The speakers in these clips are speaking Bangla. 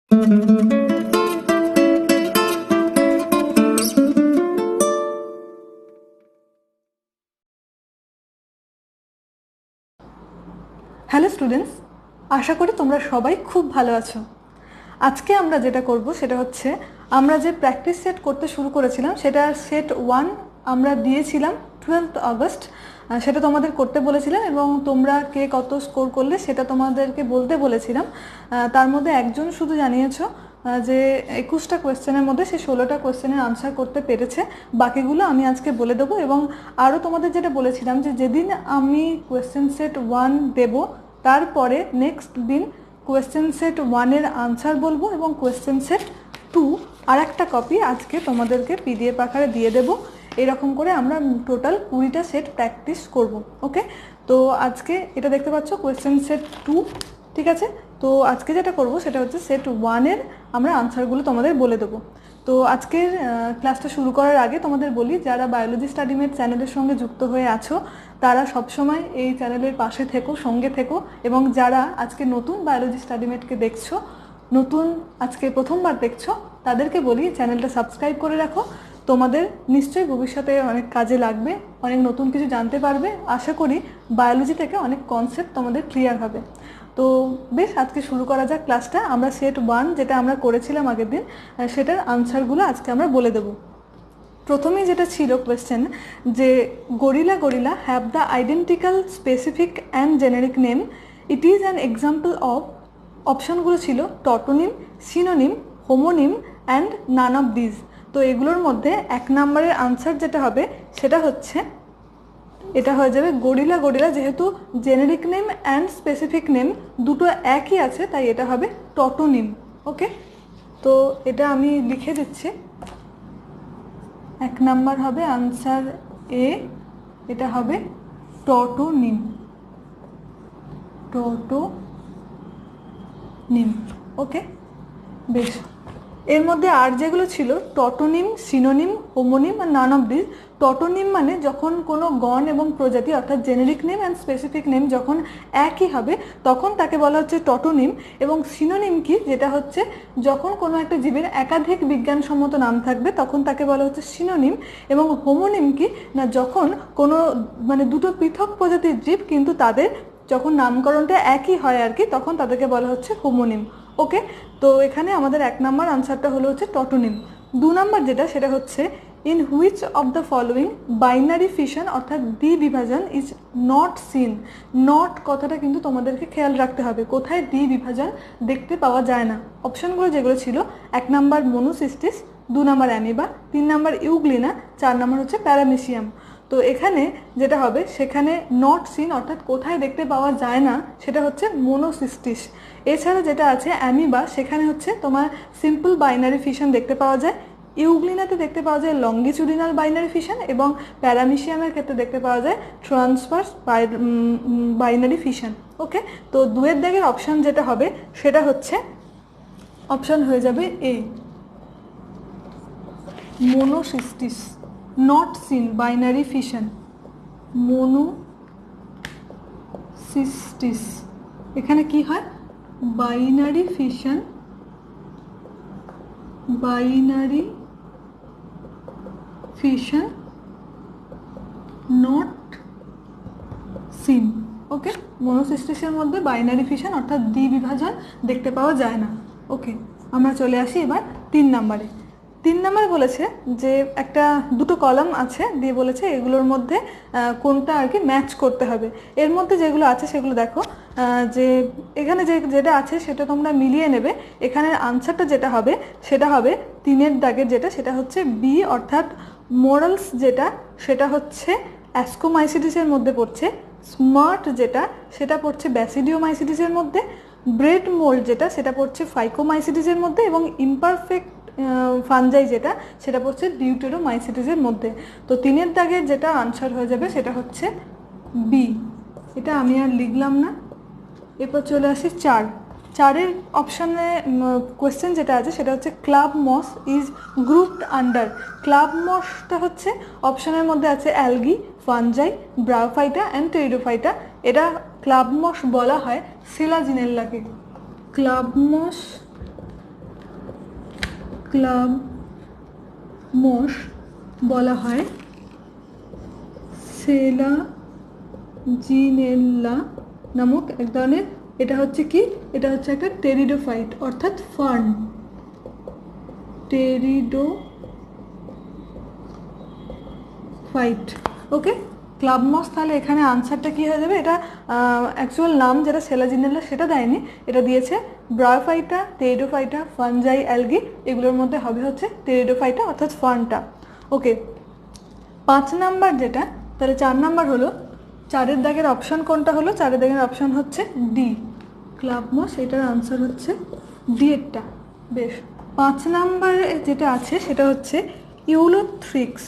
হ্যালো স্টুডেন্টস, আশা করি তোমরা সবাই খুব ভালো আছো। আজকে আমরা যেটা করব সেটা হচ্ছে আমরা যে প্র্যাকটিস সেট করতে শুরু করেছিলাম সেটার সেট 1 আমরা দিয়েছিলাম 12 আগস্ট। সেটা তোমাদের করতে বলেছিলাম এবং তোমরা কে কত স্কোর করলে সেটা তোমাদেরকে বলতে বলেছিলাম। তার মধ্যে একজন শুধু জানিয়েছো যে 21টা কোয়েশ্চেনের মধ্যে সে 16টা কোয়েশ্চেনের আনসার করতে পেরেছে। বাকিগুলো আমি আজকে বলে দেবো এবং আরও তোমাদের যেটা বলেছিলাম যে যেদিন আমি কোয়েশ্চেন সেট 1 দেব তারপরে নেক্সট দিন কোয়েশ্চেন সেট 1-এর আনসার বলবো এবং কোয়েশ্চেন সেট 2 আর একটা কপি আজকে তোমাদেরকে পিডিএফ আকারে দিয়ে দেবো। এরকম করে আমরা টোটাল 20টা সেট প্র্যাকটিস করব। ওকে, তো আজকে এটা দেখতে পাচ্ছ কোয়েশ্চেন সেট 2, ঠিক আছে। তো আজকে যেটা করব সেটা হচ্ছে সেট 1-এর আমরা আনসারগুলো তোমাদের বলে দেবো। তো আজকের ক্লাসটা শুরু করার আগে তোমাদের বলি, যারা বায়োলজি স্টাডিমেট চ্যানেলের সঙ্গে যুক্ত হয়ে আছো তারা সবসময় এই চ্যানেলের পাশে থেকো, সঙ্গে থেকো, এবং যারা আজকে নতুন বায়োলজি স্টাডিমেটকে দেখছো, আজকে প্রথমবার দেখছো, তাদেরকে বলি চ্যানেলটা সাবস্ক্রাইব করে রাখো। তোমাদের নিশ্চয়ই ভবিষ্যতে অনেক কাজে লাগবে, অনেক নতুন কিছু জানতে পারবে। আশা করি বায়োলজি থেকে অনেক কনসেপ্ট তোমাদের ক্লিয়ার হবে। তো বেশ, আজকে শুরু করা যাক ক্লাসটা। আমরা সেট 1 যেটা আমরা করেছিলাম আগের দিন সেটার আনসারগুলো আজকে আমরা বলে দেবো। প্রথমেই যেটা ছিল কোয়েশ্চেন যে gorilla have the identical specific and generic name, it is an example of. অপশানগুলো ছিল tautonym, synonym, homonym and none of these. তো এগুলোর মধ্যে 1 নম্বরের আনসার যেটা হবে সেটা হচ্ছে, এটা হয়ে যাবে গরিলা। যেহেতু generic name and specific name দুটো একই আছে তাই এটা হবে টটোনিম। ওকে, তো এটা আমি লিখে দিচ্ছি। 1 নাম্বার হবে আনসার এ, এটা হবে টটোনিম। ওকে, বেশ। এর মধ্যে আর যেগুলো ছিল টটোনিম, সিনোনিম, হোমোনিম আর নান অফ দিস। টটোনিম মানে যখন কোনো গণ এবং প্রজাতি অর্থাৎ generic name and specific name যখন একই হবে তখন তাকে বলা হচ্ছে টটোনিম। এবং সিনোনিম কি, যেটা হচ্ছে যখন কোনো একটা জীবের একাধিক বিজ্ঞানসম্মত নাম থাকবে তখন তাকে বলা হচ্ছে সিনোনিম। এবং হোমোনিম কি না, যখন কোনো দুটো পৃথক প্রজাতির জীব কিন্তু তাদের যখন নামকরণটা একই হয় আর কি, তখন তাদেরকে বলা হচ্ছে হোমোনিম। ওকে, তো এখানে আমাদের 1 নাম্বার আনসারটা হলো হচ্ছে টটোনিম। 2 নাম্বার যেটা সেটা হচ্ছে in which of the following binary fission অর্থাৎ দ্বিবিভাজন ইজ নট সিন। নট কথাটা কিন্তু তোমাদেরকে খেয়াল রাখতে হবে, কোথায় দ্বিবিভাজন দেখতে পাওয়া যায় না। অপশনগুলো যেগুলো ছিল 1 number monocystis, 2 number amoeba, 3 number euglena, 4 number হচ্ছে প্যারামিশিয়াম। তো এখানে যেটা হবে সেখানে নট সিন অর্থাৎ কোথায় দেখতে পাওয়া যায় না সেটা হচ্ছে মনোসিস্টিস। এছাড়া যেটা আছে অ্যামিবা, সেখানে হচ্ছে তোমার সিম্পল বাইনারি ফিশন দেখতে পাওয়া যায়। ইউগ্লিনাতে দেখতে পাওয়া যায় লঙ্গিচুডিনাল বাইনারি ফিশন এবং প্যারামিশিয়ামের ক্ষেত্রে দেখতে পাওয়া যায় ট্রান্সভার্স বাইনারি ফিশন। ওকে, তো 2-এর দাগের অপশান যেটা হবে সেটা হচ্ছে অপশান হয়ে যাবে A, monocystis. Not seen binary fission, monocystis. এখানে কি হয়, binary fission not seen. Okay, মনোসিস্টিসের মধ্যে বাইনারি ফিশন অর্থাৎ দ্বিবিভাজন দেখতে পাওয়া যায় না। ওকে, আমরা চলে আসি এবার 3 নাম্বারে। 3 নাম্বার বলেছে যে দুটো কলাম আছে, দিয়ে বলেছে এগুলোর মধ্যে কোনটা আর কি ম্যাচ করতে হবে। এর মধ্যে যেগুলো আছে সেগুলো দেখো, যে এখানে যেটা আছে সেটা তোমরা মিলিয়ে নেবে। এখানের আনসারটা যেটা হবে সেটা হবে 3-এর দাগের যেটা সেটা হচ্ছে বি, অর্থাৎ মোরালস যেটা সেটা হচ্ছে অ্যাস্কোমাইসিটিসের মধ্যে পড়ছে। স্মার্ট যেটা সেটা পড়ছে ব্যাসিডিওমাইসিটিসের মধ্যে। ব্রেড মোল্ড যেটা সেটা পড়ছে ফাইকোমাইসিটিসের মধ্যে এবং ইমপারফেক্ট ফানজাই যেটা সেটা পড়ছে ডিউটেরোমাইসিটিসের মধ্যে। তো 3-এর দাগের যেটা আনসার হয়ে যাবে সেটা হচ্ছে বি। এটা আমি আর লিখলাম না। এরপর চলে আসি 4-এর অপশানে কোয়েশ্চেন যেটা আছে সেটা হচ্ছে club moss is grouped under. Club মসটা হচ্ছে অপশানের মধ্যে আছে algae, fungi, bryophyta and pteridophyta. এটা ক্লাব মস বলা হয় সেলাজিনেল্লাকে। ক্লাব মস ক্লাব মোষ বলা হয় সেলাজিনেল্লা নামক এক ধরনের, এটা হচ্ছে কি, এটা হচ্ছে একটা টেরিডোফাইট অর্থাৎ ফার্ন, টেরিডোফাইট। ওকে, ক্লাব মস, তাহলে এখানে আনসারটা কি হয়ে যাবে, এটা অ্যাকচুয়াল নাম যেটা সেলাজিনেল্লা সেটা দেয়নি, এটা দিয়েছে ব্রায়োফাইটা, টেরিডোফাইটা, ফানজাই, অ্যালগি, এগুলোর মধ্যে হবে হচ্ছে টেরিডোফাইটা অর্থাৎ ফার্নটা। ওকে, 5 নাম্বার যেটা, তাহলে 4 নাম্বার হলো, 4-এর দাগের অপশন কোনটা হলো, 4-এর দাগের অপশন হচ্ছে ডি, ক্লাব মস, এটার আনসার হচ্ছে ডি এরটা। বেশ, 5 নাম্বারে যেটা আছে সেটা হচ্ছে Ulothrix.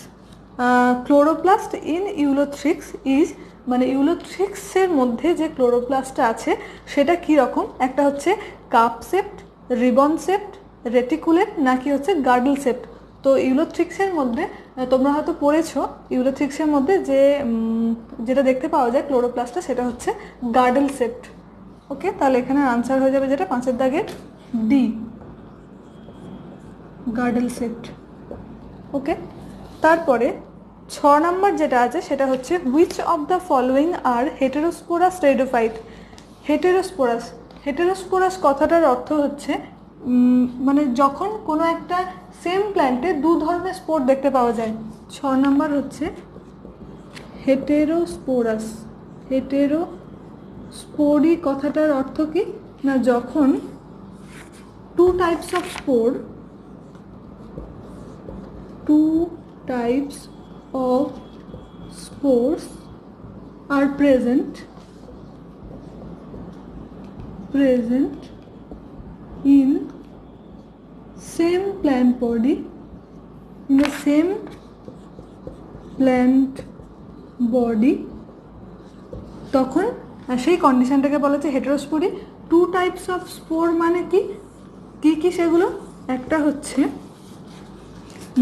Chloroplast in Ulothrix is, মানে ইউলোথ্রিক্সের মধ্যে যে ক্লোরোপ্লাস্টটা আছে সেটা কি রকম, একটা হচ্ছে কাপ সেপ্ট, রিবন সেপ্ট, রেটিকুলেট, নাকি হচ্ছে গার্ডল সেপ্ট। তো ইউলোথ্রিক্সের মধ্যে তোমরা হয়তো পড়েছো, ইউলোথ্রিক্সের মধ্যে যে যেটা দেখতে পাওয়া যায় ক্লোরোপ্লাস্টটা সেটা হচ্ছে গার্ডল সেপ্ট। ওকে, তাহলে এখানে আনসার হয়ে যাবে যেটা 5-এর দাগের ডি, গার্ডল সেপ্ট। ওকে, তারপরে 6 নাম্বার যেটা আছে সেটা হচ্ছে which of the following are heterosporous pteridophyte. Heterosporous, heterosporous কথাটার অর্থ হচ্ছে মানে যখন কোনো একটা সেম প্ল্যান্টে 2 ধরনের স্পোর দেখতে পাওয়া যায়। 6 নাম্বার হচ্ছে হেটেরোস্পোরাস। হেটেরোস্পোরি কথাটার অর্থ কি না, যখন 2 types of spore, 2 types of spores are present in same plant body, in the same plant body, তখন সেই কন্ডিশনটাকে বলা হচ্ছে হেটেরোস্পোরি। 2 টাইপস অফ স্পোর মানে কি কি কি সেগুলো, একটা হচ্ছে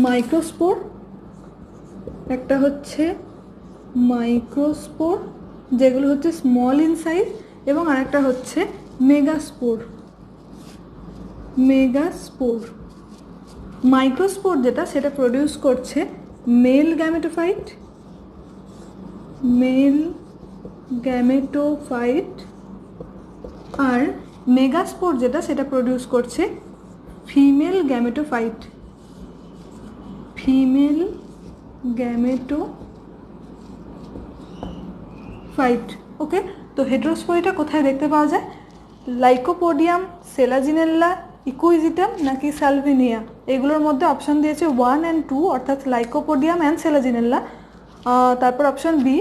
মাইক্রোস্পোর, একটা হচ্ছে মাইক্রোস্পোর যেগুলো হচ্ছে স্মল ইন সাইজ, এবং আরেকটা হচ্ছে মেগাস্পোর। মেগাস্পোর, মাইক্রোস্পোর যেটা সেটা প্রডিউস করছে মেল গ্যামেটোফাইট, মেল গ্যামেটোফাইট, আর মেগাস্পোর যেটা সেটা প্রডিউস করছে ফিমেল গ্যামেটোফাইট, ফিমেল গ্যামেটোফাইট। ওকে, তো হেটেরোস্পোরিটা কোথায় দেখতে পাওয়া যায়, লাইকোপোডিয়াম, সেলাজিনেল্লা, ইকুইজিটাম, নাকি সালভিনিয়া, এগুলোর মধ্যে অপশন দিয়েছে 1 and 2 অর্থাৎ লাইকোপোডিয়াম অ্যান্ড সেলাজিনেল্লা। তারপর option B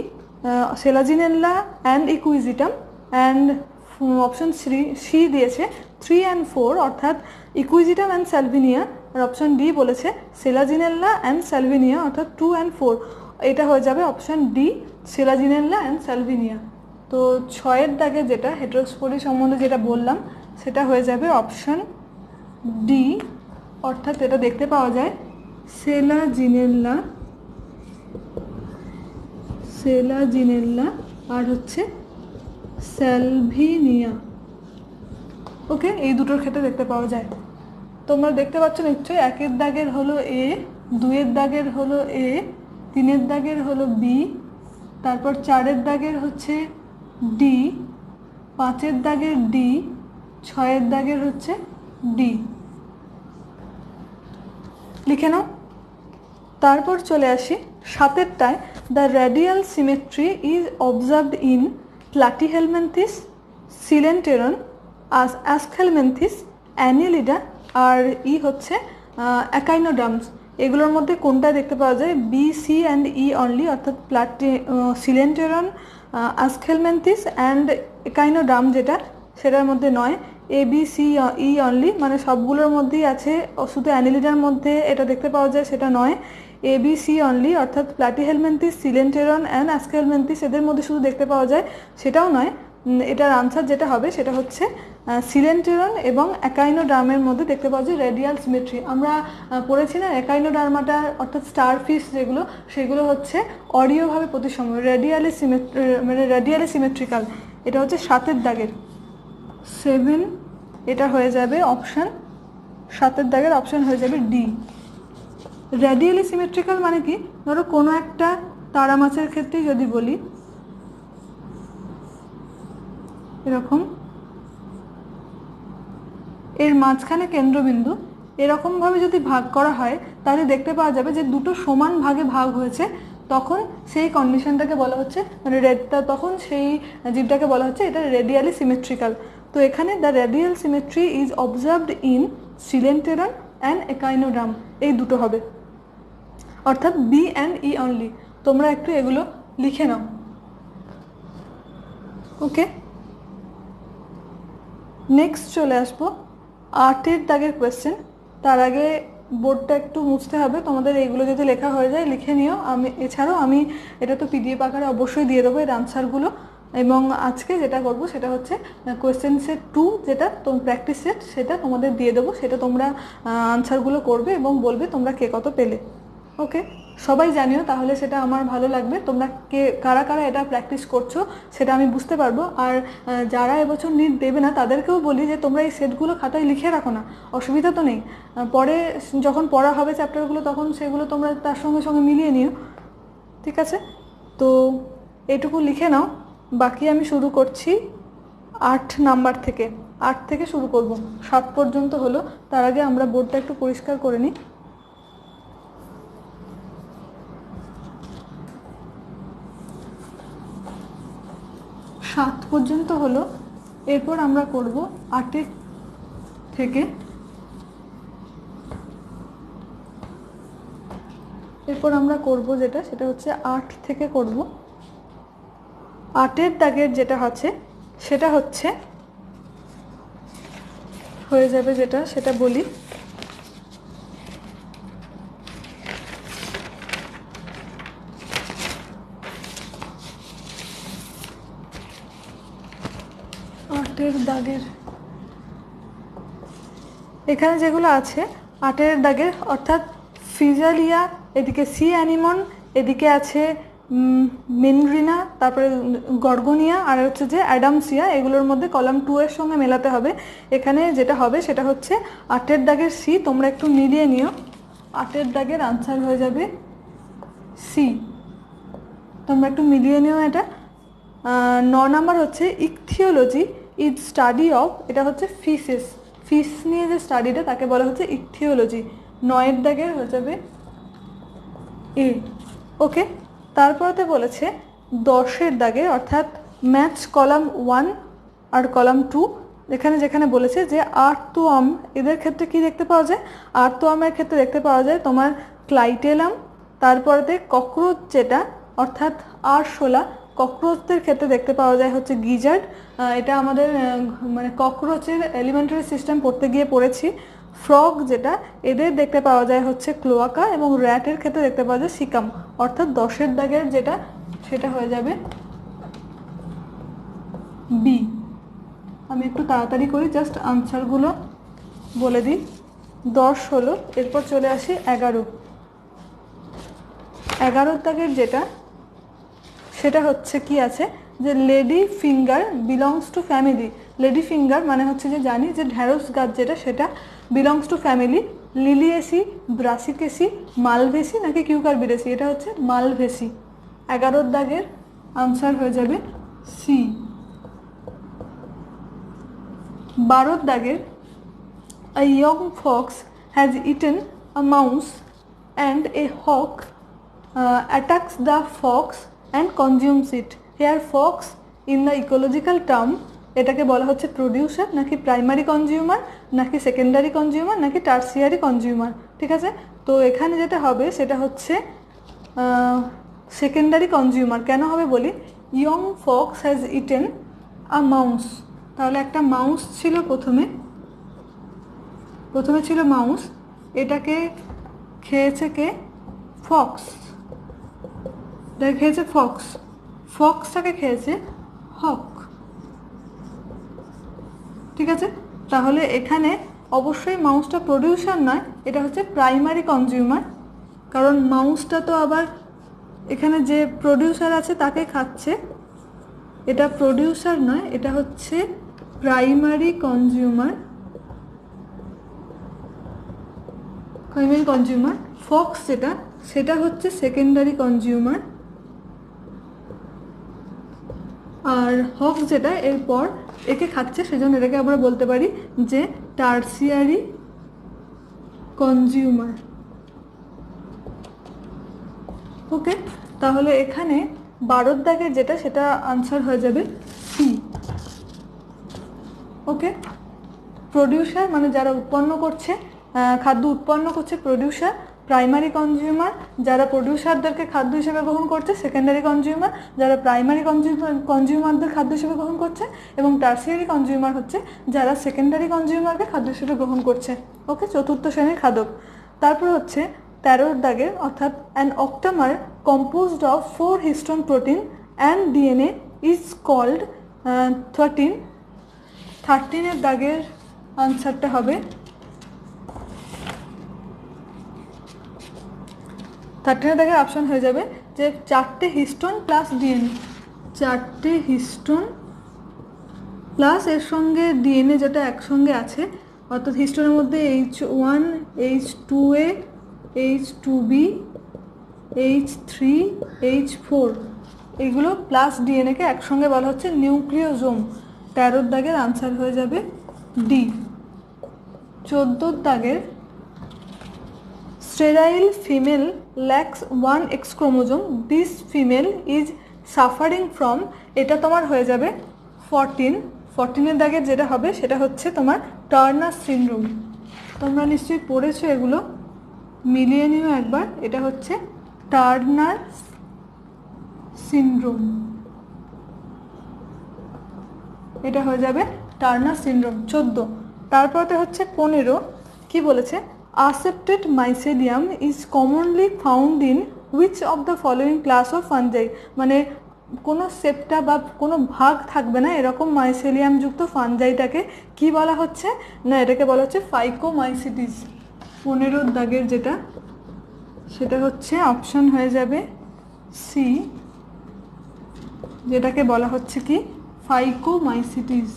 selaginella and equisetum, and option C দিয়েছে 3 and 4 অর্থাৎ ইকুইজিটাম অ্যান্ড সালভিনিয়া, আর অপশন ডি বলেছে সেলাজিনেল্লা অ্যান্ড সালভিনিয়া অর্থাৎ 2 and 4। এটা হয়ে যাবে option D, selaginella and salvinia. তো 6-এর দাগে যেটা হেটেরোস্পোরি সম্বন্ধে যেটা বললাম সেটা হয়ে যাবে অপশন ডি, অর্থাৎ এটা দেখতে পাওয়া যায় সেলাজিনেল্লা, সেলাজিনেল্লা আর হচ্ছে সালভিনিয়া। ওকে, এই দুটোর ক্ষেত্রে দেখতে পাওয়া যায়। তোমরা দেখতে পাচ্ছ নিশ্চয়ই, 1-এর দাগের হলো এ, 2-এর দাগের হলো এ, 3-এর দাগের হলো বি, তারপর 4-এর দাগের হচ্ছে ডি, 5-এর দাগের ডি, 6-এর দাগের হচ্ছে ডি। লিখে নাও। তারপর চলে আসি 7-এরটায়, the radial symmetry is observed in platyhelminthes, coelenteron, aschelminthes, annelida, আর ই হচ্ছে অ্যাকাইনোডার্মস। এগুলোর মধ্যে কোনটা দেখতে পাওয়া যায়, B, C and E only, অর্থাৎ সিলেন্টেরন, অ্যাসকেলমিনথিস অ্যান্ড একাইনোডার্ম যেটা সেটার মধ্যে নয়, A, B, C, E only, মানে সবগুলোর মধ্যেই আছে, শুধু অ্যানিলিডার মধ্যে এটা দেখতে পাওয়া যায় সেটা নয়, এ, বি, সি অনলি, অর্থাৎ প্লাটিহেলমিনথিস, সিলেন্টেরন অ্যান্ড অ্যাসকেলমিনথিস এদের মধ্যে শুধু দেখতে পাওয়া যায় সেটাও নয়। এটার আনসার যেটা হবে সেটা হচ্ছে সিলেন্টেরন এবং অ্যাকাইনোডার্মের মধ্যে দেখতে পাওয়া যায় রেডিয়াল সিমেট্রি। আমরা পড়েছি না অ্যাকাইনোডার্মাটা অর্থাৎ স্টারফিশ যেগুলো, সেগুলো হচ্ছে অরীয়ভাবে প্রতিসম, রেডিয়ালি সিমেট্রিক্যাল। এটা হচ্ছে 7-এর দাগের 7, এটা হয়ে যাবে অপশান 7 দাগের অপশন হয়ে যাবে ডি। রেডিয়ালি সিমেট্রিক্যাল মানে কি, ধরো কোনো একটা তারা মাছের ক্ষেত্রে যদি বলি এরকম এর মাঝখানে কেন্দ্রবিন্দু, এরকমভাবে যদি ভাগ করা হয় তাহলে দেখতে পাওয়া যাবে যে দুটো সমান ভাগে ভাগ হয়েছে, তখন সেই কন্ডিশনটাকে বলা হচ্ছে মানে তখন সেই জীবটাকে বলা হচ্ছে এটা রেডিয়ালি সিমেট্রিক্যাল। তো এখানে the radial symmetry is observed in coelenteron and echinoderm, এই দুটো হবে, অর্থাৎ বি অ্যান্ড ই অনলি। তোমরা একটু এগুলো লিখে নাও। ওকে, নেক্সট চলে আসবো 8 দাগের কোয়েশ্চেন। তার আগে বোর্ডটা একটু মুছতে হবে, তোমাদের এইগুলো যদি লেখা হয়ে যায় লিখে নিও। এছাড়াও আমি এটা তো পিডিএফ আকারে অবশ্যই দিয়ে দেবো এর আনসারগুলো। এবং আজকে যেটা করব সেটা হচ্ছে কোয়েশ্চেন সেট 2, যেটা প্র্যাকটিস সেট, সেটা তোমাদের দিয়ে দেবো। সেটা তোমরা আনসারগুলো করবে এবং বলবে তোমরা কে কত পেলে। ওকে, সবাই জানিও, তাহলে সেটা আমার ভালো লাগবে। তোমরা কারা কারা এটা প্র্যাকটিস করছো সেটা আমি বুঝতে পারবো। আর যারা এবছর নিট দেবে না তাদেরকেও বলি যে তোমরা এই সেটগুলো খাতায় লিখে রাখো না, অসুবিধা তো নেই। পরে যখন পড়া হবে চ্যাপ্টারগুলো তখন সেগুলো তোমরা তার সঙ্গে সঙ্গে মিলিয়ে নিও, ঠিক আছে? তো এইটুকু লিখে নাও। বাকি আমি শুরু করছি 8 নাম্বার থেকে। 8 থেকে শুরু করব, 7 পর্যন্ত হলো। তার আগে আমরা বোর্ডটা একটু পরিষ্কার করে নিই। 7 পর্যন্ত হলো, এরপর আমরা করব 8 থেকে, এরপর আমরা করব যেটা সেটা হচ্ছে 8 থেকে করব। 8 দাগের যেটা আছে সেটা হচ্ছে হয়ে যাবে যেটা, সেটা বলি। দাগের এখানে যেগুলো আছে 8 দাগের, অর্থাৎ ফিজালিয়া, এদিকে সি অ্যানিমন, এদিকে আছে মেনরিনা, তারপরে গর্গনিয়া, আর হচ্ছে যে অ্যাডামসিয়া, এগুলোর মধ্যে কলাম 2 এর সঙ্গে মেলাতে হবে। এখানে যেটা হবে সেটা হচ্ছে 8 দাগের সি, তোমরা একটু মিলিয়ে নিও। 8 দাগের আনসার হয়ে যাবে সি, তোমরা একটু মিলিয়ে নিও এটা। 9 নাম্বার হচ্ছে ইকথিওলজি ইজ স্টাডি অফ, এটা হচ্ছে ফিশেস, ফিশ নিয়ে যে স্টাডিটা তাকে বলা হচ্ছে ইকথিওলজি। 9 দাগের হয়ে যাবে এ। ওকে, তারপরতে বলেছে 10 দাগে, অর্থাৎ ম্যাচ কলাম 1 আর কলাম 2। এখানে যেখানে বলেছে যে আর্তওয়ার্ম, এদের ক্ষেত্রে কি দেখতে পাওয়া যায়? আর্তওয়ার্মের ক্ষেত্রে দেখতে পাওয়া যায় তোমার ক্লাইটেলাম, তারপরেতে ককরোচ যেটা অর্থাৎ আরশোলা, ককরোচদের ক্ষেত্রে দেখতে পাওয়া যায় হচ্ছে গিজার্ড। এটা আমাদের মানে ককরোচের এলিমেন্টারি সিস্টেম পড়তে গিয়ে পড়েছি। ফ্রগ যেটা, এদের দেখতে পাওয়া যায় হচ্ছে ক্লোয়াকা, এবং র্যাটের ক্ষেত্রে দেখতে পাওয়া যায় সিকাম। অর্থাৎ 10 দাগের যেটা সেটা হয়ে যাবে বি। আমি একটু তাড়াতাড়ি করি, জাস্ট আনসারগুলো বলে দিই। 10 হলো, এরপর চলে আসি 11। 11 দাগের যেটা সেটা হচ্ছে কি আছে যে lady finger belongs to family. Lady finger মানে হচ্ছে যে জানি যে ঢ্যাঁড়স গাছ যেটা সেটা বিলংস টু ফ্যামিলি লিলিয়েসি, ব্রাসিকেসি, মালভেসি নাকি কিউকারবিরেসি, এটা হচ্ছে মালভেসি। 11 দাগের আনসার হয়ে যাবে সি। 12 দাগের a young fox has eaten a mouse and a hawk attacks the fox and consumes it. Here fox in the ecological term এটাকে বলা হচ্ছে প্রোডিউসার নাকি প্রাইমারি কনজিউমার নাকি সেকেন্ডারি কনজিউমার নাকি টার্সিয়ারি কনজিউমার, ঠিক আছে? তো এখানে যেটা হবে সেটা হচ্ছে সেকেন্ডারি কনজিউমার। কেন হবে বলি, young Fox has eaten a mouse, তাহলে একটা মাউস ছিল, প্রথমে ছিল মাউস, এটাকে খেয়েছে কে? ফক্স। এটাকে খেয়েছে ফক্স, ফক্সটাকে খেয়েছে হক, ঠিক আছে? তাহলে এখানে অবশ্যই মাউসটা প্রোডিউসার নয়, এটা হচ্ছে প্রাইমারি কনজিউমার, কারণ মাউসটা তো আবার এখানে যে প্রোডিউসার আছে তাকে খাচ্ছে, এটা প্রোডিউসার নয়, এটা হচ্ছে primary consumer. Primary consumer. Fox যেটা সেটা হচ্ছে সেকেন্ডারি কনজিউমার। আর হক্স যেটা এরপর একে খাচ্ছে, সেজন্য এটাকে আমরা বলতে পারি যে টার্সিয়ারি কনজিউমার। ওকে, তাহলে এখানে 12 দাগের যেটা সেটা আনসার হয়ে যাবে সি। ওকে, প্রডিউসার মানে যারা উৎপন্ন করছে, খাদ্য উৎপন্ন করছে প্রডিউসার। প্রাইমারি কনজিউমার যারা প্রডিউসারদেরকে খাদ্য হিসেবে গ্রহণ করছে, সেকেন্ডারি কনজিউমার যারা প্রাইমারি কনজিউমারদের খাদ্য হিসেবে গ্রহণ করছে, এবং টার্সিয়ারি কনজিউমার হচ্ছে যারা সেকেন্ডারি কনজিউমারকে খাদ্য হিসেবে গ্রহণ করছে। ওকে, চতুর্থ শ্রেণীর খাদক। তারপর হচ্ছে 13 দাগের, অর্থাৎ an octamer composed of 4 histone protein and DNA is called 13। 13 দাগের আনসারটা হবে 13 দাগের অপশন হয়ে যাবে যে 4টে হিস্টোন প্লাস ডিএনএ। 4টে হিস্টোন প্লাস এর সঙ্গে ডিএনএ যেটা একসঙ্গে আছে, অর্থাৎ হিস্টোনের মধ্যে H1, H2A, H2B, H3, H4 এগুলো প্লাস ডিএনএকে একসঙ্গে বলা হচ্ছে নিউক্লিওজোম। 13 দাগের আনসার হয়ে যাবে ডি। 14 দাগের sterile female lacks 1 X chromosome. This female is suffering from, এটা তোমার হয়ে যাবে 14। 14 দাগের যেটা হবে সেটা হচ্ছে তোমার টার্নার সিনড্রোম। তোমরা নিশ্চয়ই পড়েছো এগুলো, মিলিয়ে নিও একবার। এটা হচ্ছে টার্নার সিনড্রোম, এটা হয়ে যাবে টার্নার সিনড্রোম। 14। তারপরে হচ্ছে 15 কি বলেছে, aseptate mycelium is commonly found in which of the following class of fungi, মানে কোনো সেপ্টা বা কোনো ভাগ থাকবে না এরকম মাইসেলিয়াম যুক্ত ফানজাইটাকে কি বলা হচ্ছে না, এটাকে বলা হচ্ছে ফাইকোমাইসিটিস। 15 দাগের যেটা সেটা হচ্ছে অপশন হয়ে যাবে সি, যেটাকে বলা হচ্ছে কি ফাইকোমাইসিটিস।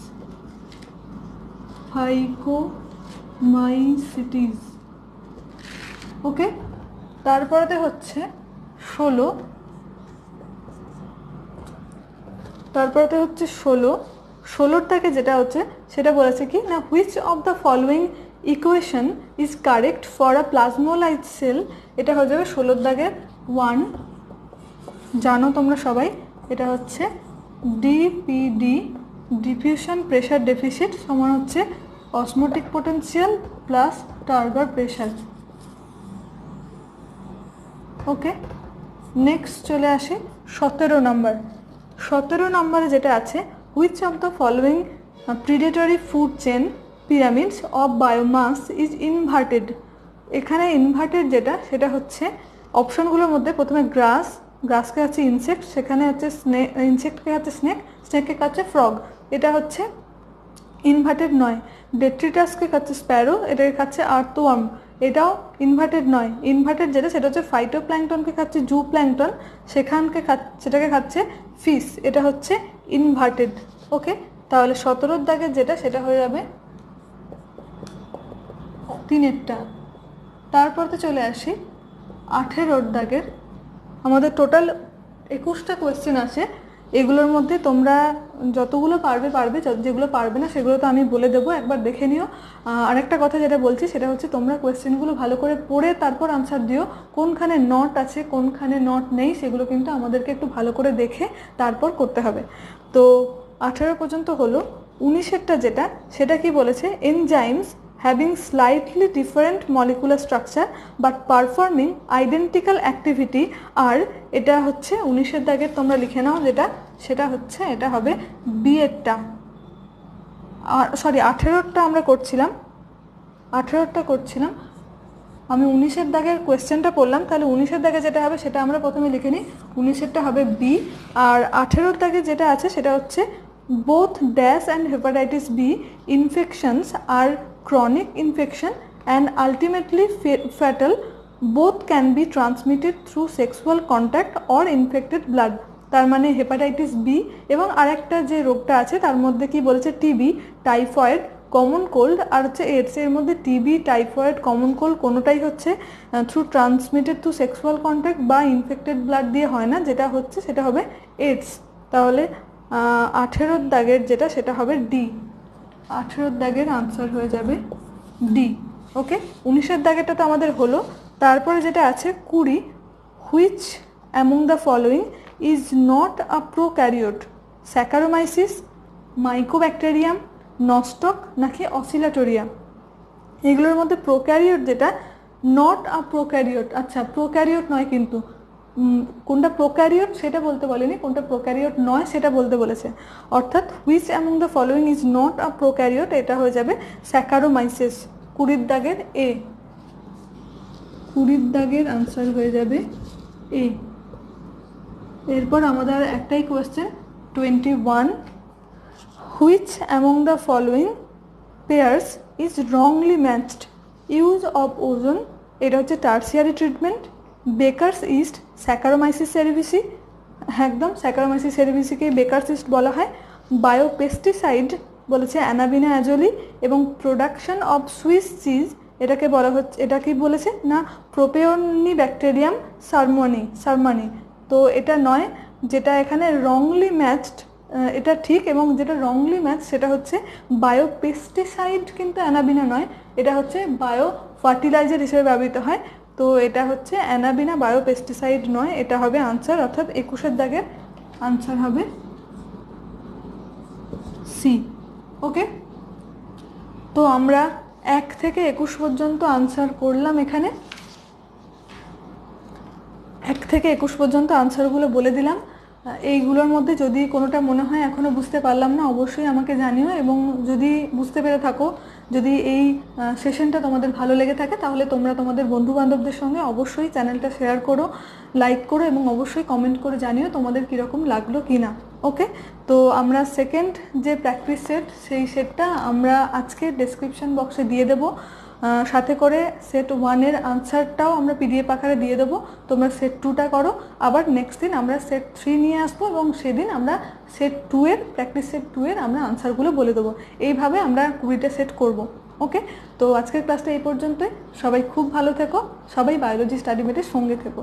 ফাইকোমাইসিটিস। ওকে, তারপরে হচ্ছে 16। তারপরে হচ্ছে 16 থেকে যেটা হচ্ছে সেটা বলেছে কি না, which of the following equation is correct for a plasmolyte cell. এটা হয়ে যাবে 16 দাগের 1। জানো তোমরা সবাই, এটা হচ্ছে ডিপিডি, ডিফিউশন প্রেশার ডেফিসিট, সমান হচ্ছে অসমোটিক পোটেনশিয়াল প্লাস টার্গর প্রেশার। ওকে, নেক্সট চলে আসে 17 নম্বর। 17 নম্বরে যেটা আছে, which of the following predatory food chain pyramids of biomass is inverted. এখানে ইনভার্টেড যেটা সেটা হচ্ছে অপশনগুলোর মধ্যে প্রথমে গ্রাসকে হচ্ছে ইনসেক্ট, সেখানে হচ্ছে ইনসেক্টকে হচ্ছে স্নেককে খাচ্ছে ফ্রগ, এটা হচ্ছে ইনভার্টেড নয়। ডেট্রিটাসকে খাচ্ছে স্প্যারো, এটাকে খাচ্ছে আর্থওয়ার্ম, এটাও ইনভার্টেড নয়। ইনভার্টেড যেটা সেটা হচ্ছে ফাইটোপ্ল্যাঙ্কটনকে খাচ্ছে জু প্ল্যাঙ্কটন, সেটাকে খাচ্ছে ফিশ, এটা হচ্ছে ইনভার্টেড। ওকে, তাহলে 17 দাগের যেটা সেটা হয়ে যাবে 3টা। তারপরতে চলে আসি 18 দাগের। আমাদের টোটাল 21টা কোয়েশ্চেন আছে, এগুলোর মধ্যে তোমরা যতগুলো পারবে, যেগুলো পারবে না সেগুলো তো আমি বলে দেবো, একবার দেখে নিও। আরেকটা কথা যেটা বলছি সেটা হচ্ছে তোমরা কোয়েশ্চেনগুলো ভালো করে পড়ে তারপর আনসার দিও। কোনখানে নট আছে কোনখানে নট নেই সেগুলো কিন্তু আমাদেরকে একটু ভালো করে দেখে তারপর করতে হবে। তো 18 পর্যন্ত হলো। 19এরটা যেটা সেটা কি বলেছে, enzymes having slightly different molecular structure but performing identical activity are, এটা হচ্ছে 19 দাগের, তোমরা লিখে নাও যেটা সেটা হচ্ছে এটা হবে বি এরটা। সরি 18টা আমরা করছিলাম, 18টা করছিলাম আমি। 19 দাগের কোয়েশ্চেনটা পড়লাম, তাহলে 19 দাগে যেটা হবে সেটা আমরা প্রথমে লিখে নিই। 19টা হবে বি, আর 18 দাগে যেটা আছে সেটা হচ্ছে both DAS and hepatitis B infections are chronic infection and ultimately fatal. Both can be transmitted through sexual contact or infected blood. তার মানে হেপাটাইটিস বি এবং আরেকটা যে রোগটা আছে তার মধ্যে কি বলেছে, টিবি, টাইফয়েড, কমন কোল্ড আর হচ্ছে এইডস, এর মধ্যে টিবি, টাইফয়েড, কমন কোল্ড কোনোটাই হচ্ছে through transmitted through sexual contact বা ইনফেক্টেড ব্লাড দিয়ে হয় না, যেটা হচ্ছে সেটা হবে এইডস। তাহলে 18 দাগের যেটা সেটা হবে ডি। 18 দাগের আনসার হয়ে যাবে ডি। ওকে, 19 দাগেরটা তো আমাদের হলো। তারপরে যেটা আছে 20, which among the following is not a prokaryote? Saccharomyces, mycobacterium, nostoc নাকি অসিলাটোরিয়া? এগুলোর মধ্যে প্রোক্যারিওট যেটা, নট আ প্রোক্যারিওট। আচ্ছা, প্রোক্যারিওট নয় কিন্তু, কোনটা প্রোক্যারিওট সেটা বলতে বলেনি, কোনটা প্রোক্যারিওট নয় সেটা বলতে বলেছে। অর্থাৎ which among the following is not a prokaryote, এটা হয়ে যাবে স্যাকারোমাইসিস। 20 দাগের এ। 20 দাগের আনসার হয়ে যাবে এ। এরপর আমাদের একটাই question, 21, which among the following pairs is wrongly matched? Use of ozone, এটা হচ্ছে tertiary treatment. Baker's yeast, saccharomyces cerevisiae, একদম স্যাকারোমাইসিস সেরিভিসিকেই বেকারস ইস্ট বলা হয়। বায়োপেস্টিসাইড বলেছে অ্যানাবিনা অ্যাজোলি, এবং প্রোডাকশন অফ সুইস চিজ এটাকে বলা হচ্ছে, এটা কি বলেছে না প্রোপিওনি ব্যাকটেরিয়াম সারমানি। তো এটা নয়, যেটা এখানে রংলি ম্যাচড এটা ঠিক, এবং যেটা রংলি ম্যাচ সেটা হচ্ছে বায়োপেস্টিসাইড, কিন্তু অ্যানাবিনা নয়, এটা হচ্ছে বায়ো ফার্টিলাইজার হিসেবে ব্যবহৃত হয়। তো এটা হচ্ছে অ্যানাবিনা, বায়োপেস্টিসাইড নয়, এটা হবে আনসার। অর্থাৎ 21 দাগের আনসার হবে সি। ওকে, তো আমরা 1 থেকে 21 পর্যন্ত আনসার করলাম। এখানে 1 থেকে 21 পর্যন্ত আনসারগুলো বলে দিলাম। এইগুলোর মধ্যে যদি কোনোটা মনে হয় এখনও বুঝতে পারলাম না, অবশ্যই আমাকে জানিও, এবং যদি বুঝতে পেরে থাকো, যদি এই সেশনটা তোমাদের ভালো লেগে থাকে, তাহলে তোমরা তোমাদের বন্ধুবান্ধবদের সঙ্গে অবশ্যই চ্যানেলটা শেয়ার করো, লাইক করো, এবং অবশ্যই কমেন্ট করে জানিও তোমাদের কীরকম লাগলো কি না। ওকে, তো আমরা সেকেন্ড যে প্র্যাকটিস সেট, সেই সেটটা আমরা আজকে ডেসক্রিপশন বক্সে দিয়ে দেবো, সাথে করে সেট 1-এর আনসারটাও আমরা পিডিএফ আকারে দিয়ে দেবো। তোমরা সেট 2টা করো, আবার নেক্সট দিন আমরা সেট 3 নিয়ে আসবো, এবং সেদিন আমরা সেট 2-এর প্র্যাকটিস সেট 2-এর আমরা আনসারগুলো বলে দেবো। এইভাবে আমরা 20টা সেট করব। ওকে, তো আজকের ক্লাসটা এই পর্যন্তই। সবাই খুব ভালো থেকো, সবাই বায়োলজি স্টাডি মেটের সঙ্গে থেকো।